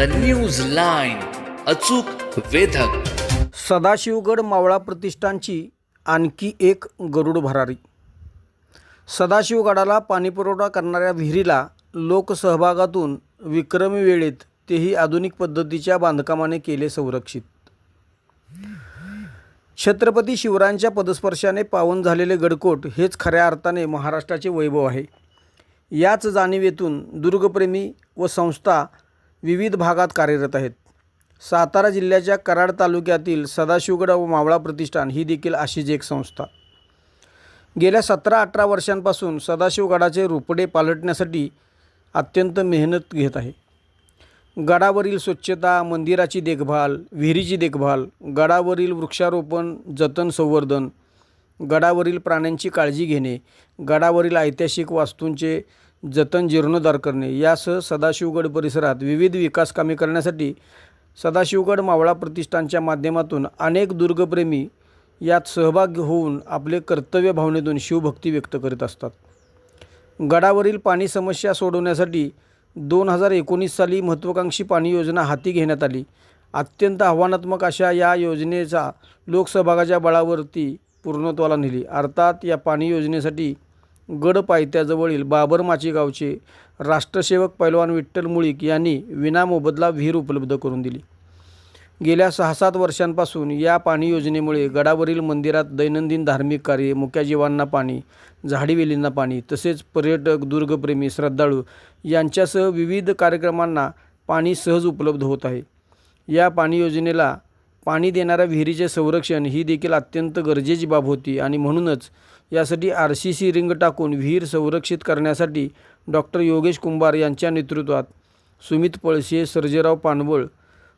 News line, अचूक वेधक. सदाशिवगड मावळा प्रतिष्ठानची आणखी एक गरुड भरारी. सदाशिवगडाला पाणीपुरवठा करणाऱ्या विहिरीला लोकसहभागातून विक्रमी वेळेत, तेही आधुनिक पद्धतीच्या बांधकामाने केले संरक्षित. छत्रपती शिवरायांच्या पदस्पर्शाने पावन झालेले गडकोट हेच खऱ्या अर्थाने महाराष्ट्राचे वैभव आहे. याच जाणीवेतून दुर्गप्रेमी व संस्था विविध भागात कार्यरत आहेत. सातारा जिल्ह्याच्या कराड तालुक्यातील सदाशिवगड व मावळा प्रतिष्ठान ही देखील अशीच एक संस्था. गेल्या 17-18 वर्षांपासून सदाशिवगडाचे रोपडे पालटण्यासाठी अत्यंत मेहनत घेत आहे. गडावरील स्वच्छता, मंदिराची देखभाल, विहिरीची देखभाल, गडावरील वृक्षारोपण, जतन संवर्धन, गडावरील प्राण्यांची काळजी घेणे, गडावरील ऐतिहासिक वास्तूंचे जतन जीर्णोद्धार करणे यासह सदाशिवगड परिसरात विविध विकास कामे करण्यासाठी सदाशिवगड मावळा प्रतिष्ठानच्या माध्यमातून अनेक दुर्गप्रेमी यात सहभाग होऊन आपले कर्तव्य भावनेतून शिवभक्ती व्यक्त करीत असतात. गडावरील पाणी समस्या सोडवण्यासाठी 2019 साली महत्त्वाकांक्षी पाणी योजना हाती घेण्यात आली. अत्यंत आव्हानात्मक अशा या योजनेचा लोकसहभागाच्या बळावरती पूर्णत्वाला नेली. अर्थात या पाणी योजनेसाठी गड पायथ्याजवळील बाबरमाची गावचे राष्ट्रसेवक पैलवान विठ्ठल मुळीक यांनी विनामोबदला विहीर उपलब्ध करून दिली. गेल्या 6-7 वर्षांपासून या पाणी योजनेमुळे गडावरील मंदिरात दैनंदिन धार्मिक कार्ये, मुक्या जीवांना पाणी, झाडीवेलींना पाणी, तसेच पर्यटक, दुर्गप्रेमी, श्रद्धाळू यांच्यासह विविध कार्यक्रमांना पाणी सहज उपलब्ध होत आहे. या पाणी योजनेला पाणी देणाऱ्या विहिरीचे संरक्षण ही देखील अत्यंत गरजेची बाब होती आणि म्हणूनच यासाठी RCC रिंग टाकून विहीर संरक्षित करण्यासाठी डॉक्टर योगेश कुंभार यांच्या नेतृत्वात सुमित पळसे, सर्जेराव पानवळ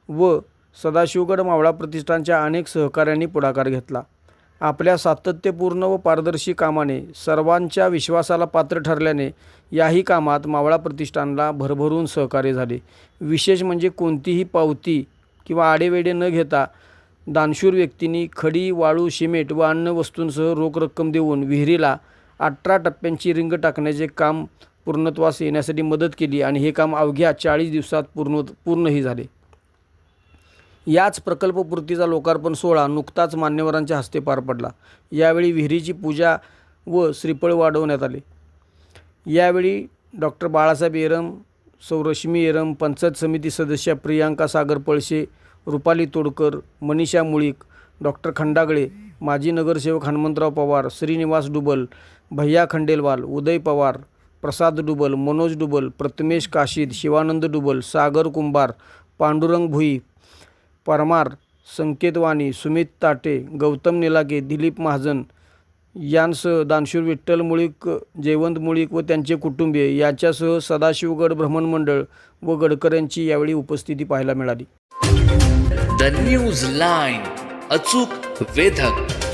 व सदाशिवगड मावळा प्रतिष्ठानच्या अनेक सहकाऱ्यांनी पुढाकार घेतला. आपल्या सातत्यपूर्ण व पारदर्शी कामाने सर्वांच्या विश्वासाला पात्र ठरल्याने याही कामात मावळा प्रतिष्ठानला भरभरून सहकार्य झाले. विशेष म्हणजे कोणतीही पावती किंवा आडेवेडे न घेता दानशूर व्यक्तींनी खडी, वाळू, सिमेंट व अन्य वस्तूंसह रोख रक्कम देऊन विहिरीला 18 टप्प्यांची रिंग टाकण्याचे काम पूर्णत्वास येण्यासाठी मदत केली आणि हे काम अवघ्या 40 दिवसात पूर्णही झाले. याच प्रकल्पपूर्तीचा लोकार्पण सोहळा नुकताच मान्यवरांच्या हस्ते पार पडला. यावेळी विहिरीची पूजा व श्रीफळ वाढवण्यात आले. यावेळी डॉक्टर बाळासाहेब येरम, रश्मी येरम, पंचायत समिती सदस्य प्रियांका सागर पळसे, रुपाली तोडकर, मनीषा मुळीक, डॉक्टर खंडागळे, माजी नगरसेवक हनुमंतराव पवार, श्रीनिवास डुबल, भैया खंडेलवाल, उदय पवार, प्रसाद डुबल, मनोज डुबल, प्रथमेश काशीद, शिवानंद डुबल, सागर कुंभार, पांडुरंग भुई, परमार, संकेत वाणी, सुमित ताटे, गौतम निलाके, दिलीप महाजन यांसह दानशूर विठ्ठल मुळीक, जयवंत मुळीक व त्यांचे कुटुंबीय याच्यासह सदाशिवगड भ्रमण मंडळ व गडकऱ्यांची यावेळी उपस्थिती पाहायला मिळाली. न्यूज लाईन, अचूक वेधक.